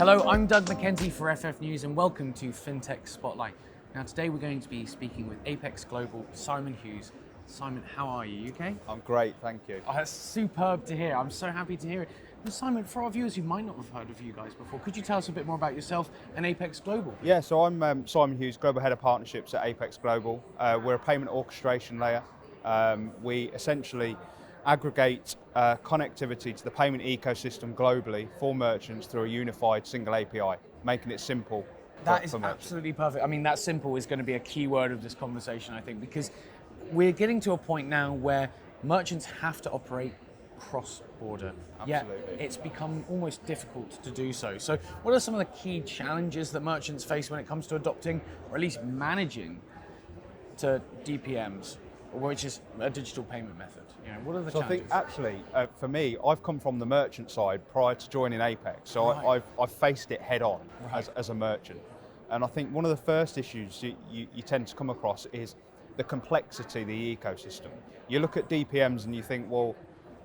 Hello, I'm Doug Mackenzie for FF News and welcome to Fintech Spotlight. Now today we're going to be speaking with APEXX Global, Simon Hughes. Simon, how are you? You okay? I'm great, thank you. Oh, that's superb to hear. I'm so happy to hear it. Now, Simon, for our viewers who might not have heard of you guys before, could you tell us a bit more about yourself and APEXX Global? Yeah, so I'm Simon Hughes, Global Head of Partnerships at APEXX Global. We're a payment orchestration layer. We essentially aggregate connectivity to the payment ecosystem globally for merchants through a unified single API, making it simple That is for merchants. absolutely perfect. I mean, that simple is going to be a key word of this conversation, I think, because we're getting to a point now where merchants have to operate cross-border. Absolutely. Yet it's become almost difficult to do so. So what are some of the key challenges that merchants face when it comes to adopting, or at least managing, to DPMs, which is a digital payment method? You know, what are the challenges? I think actually, for me, I've come from the merchant side prior to joining APEXX, so Right. I've faced it head on Right. as a merchant. And I think one of the first issues you tend to come across is the complexity of the ecosystem. You look at DPMs and you think, well,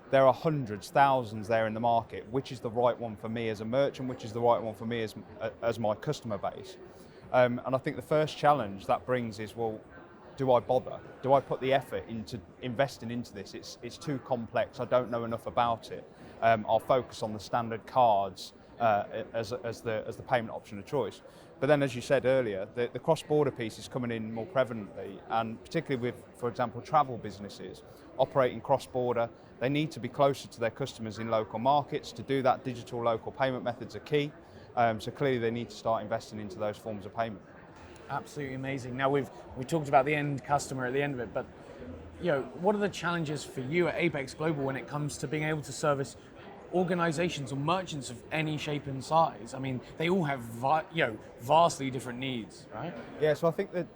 there are hundreds, thousands there in the market. Which is the right one for me as a merchant? Which is the right one for me as my customer base? And I think the first challenge that brings is, well, do I bother? Do I put the effort into investing into this? It's too complex. I don't know enough about it. I'll focus on the standard cards as the payment option of choice. But then, as you said earlier, the cross-border piece is coming in more prevalently, and particularly with, for example, travel businesses operating cross-border, they need to be closer to their customers in local markets. To do that, digital local payment methods are key. So clearly they need to start investing into those forms of payment. Absolutely amazing. Now we talked about the end customer at the end of it, but what are the challenges for you at APEXX Global when it comes to being able to service organizations or merchants of any shape and size? I mean, they all have vastly different needs, right? Yeah, so I think that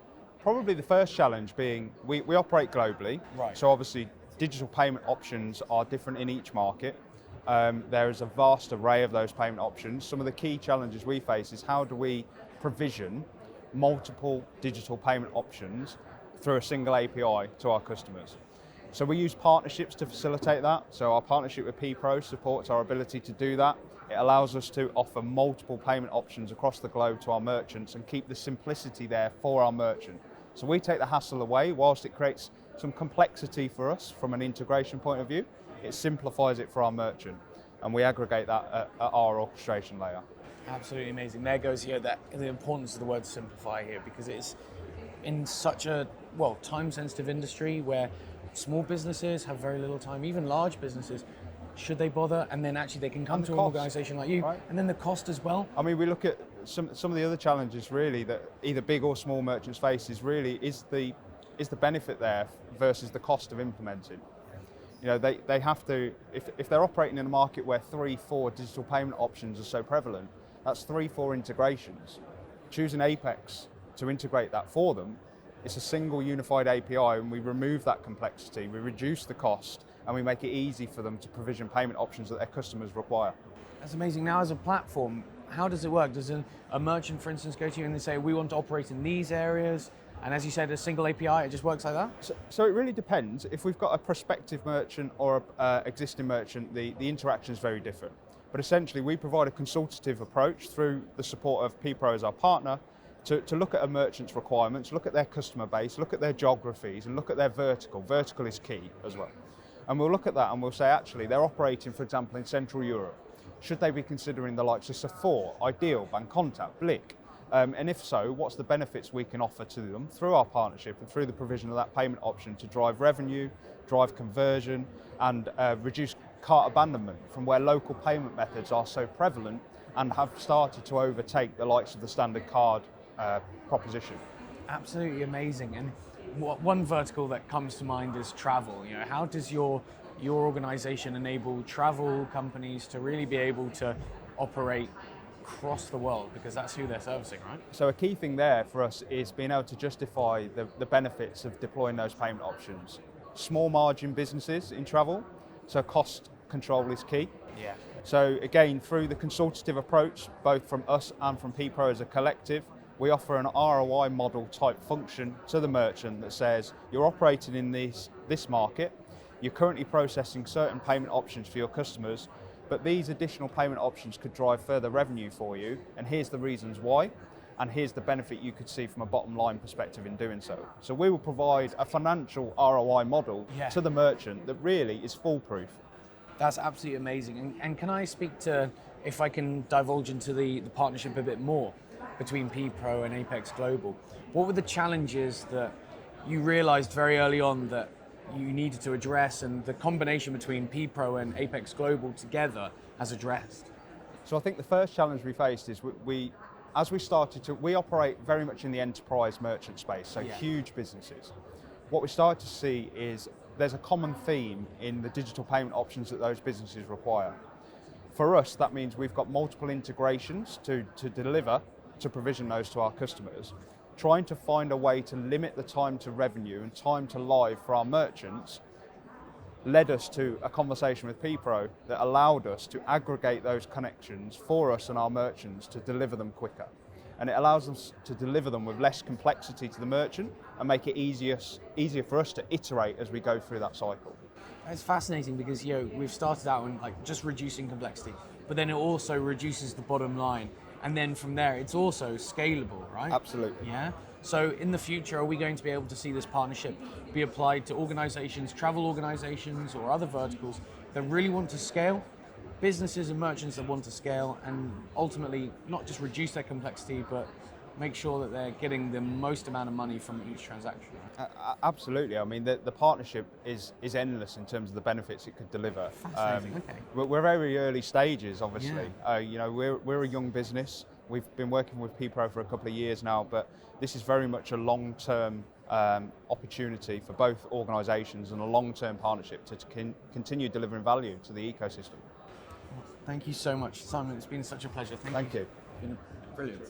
probably the first challenge being we operate globally. Right. So obviously digital payment options are different in each market. There is a vast array of those payment options. Some of the key challenges we face is how do we provision multiple digital payment options through a single API to our customers. So we use partnerships to facilitate that. So our partnership with PPRO supports our ability to do that. It allows us to offer multiple payment options across the globe to our merchants and keep the simplicity there for our merchant. So we take the hassle away. Whilst it creates some complexity for us from an integration point of view, it simplifies it for our merchant, and we aggregate that at our orchestration layer. Absolutely amazing. There goes the importance of the word simplify here, because it's in such a time-sensitive industry where small businesses have very little time, even large businesses. Should they bother? And then actually they can come to an organization like you, right? And then the cost as well. I mean, we look at some of the other challenges really that either big or small merchants face is the benefit there versus the cost of implementing. You know, they have to, if they're operating in a market where 3-4 digital payment options are so prevalent, that's 3-4 integrations. Choosing APEXX to integrate that for them, it's a single unified API, and we remove that complexity, we reduce the cost, and we make it easy for them to provision payment options that their customers require. That's amazing. Now, as a platform, how does it work? Does a merchant, for instance, go to you and they say, we want to operate in these areas, and as you said, a single API, it just works like that? So it really depends. If we've got a prospective merchant or an existing merchant, the interaction is very different. But essentially, we provide a consultative approach through the support of PPRO as our partner to look at a merchant's requirements, look at their customer base, look at their geographies, and look at their vertical. Vertical is key as well. And we'll look at that and we'll say, actually, they're operating, for example, in Central Europe. Should they be considering the likes of Sephora, Ideal, Bancontact, Blick? And if so, what's the benefits we can offer to them through our partnership and through the provision of that payment option to drive revenue, drive conversion, and reduce cart abandonment from where local payment methods are so prevalent and have started to overtake the likes of the standard card proposition. Absolutely amazing. And one vertical that comes to mind is travel. You know, how does your organization enable travel companies to really be able to operate across the world, because that's who they're servicing, right? So a key thing there for us is being able to justify the benefits of deploying those payment options. Small margin businesses in travel, so cost control is key. Yeah. So again, through the consultative approach, both from us and from PPRO as a collective, we offer an ROI model type function to the merchant that says, you're operating in this market, you're currently processing certain payment options for your customers, but these additional payment options could drive further revenue for you, and here's the reasons why, and here's the benefit you could see from a bottom line perspective in doing so. So we will provide a financial ROI model to the merchant that really is foolproof. That's absolutely amazing. And can I speak to, if I can divulge into the partnership a bit more between PPRO and APEXX Global, what were the challenges that you realized very early on that you needed to address, and the combination between PPRO and APEXX Global together has addressed? So I think the first challenge we faced is we operate very much in the enterprise merchant space, so huge businesses. What we started to see is there's a common theme in the digital payment options that those businesses require. For us, that means we've got multiple integrations to provision those to our customers. Trying to find a way to limit the time to revenue and time to live for our merchants led us to a conversation with PPRO that allowed us to aggregate those connections for us and our merchants to deliver them quicker. And it allows us to deliver them with less complexity to the merchant and make it easier for us to iterate as we go through that cycle. It's fascinating because we've started out on just reducing complexity, but then it also reduces the bottom line. And then from there, it's also scalable, right? Absolutely. Yeah. So in the future, are we going to be able to see this partnership be applied to organizations, travel organizations or other verticals that really want to scale, businesses and merchants that want to scale, and ultimately not just reduce their complexity, but make sure that they're getting the most amount of money from each transaction? Absolutely. I mean, the partnership is endless in terms of the benefits it could deliver. Fascinating. Okay. We're very early stages, obviously. We're a young business. We've been working with PPRO for a couple of years now, but this is very much a long-term opportunity for both organisations and a long-term partnership to continue delivering value to the ecosystem. Thank you so much, Simon. It's been such a pleasure. Thank you. It's been brilliant.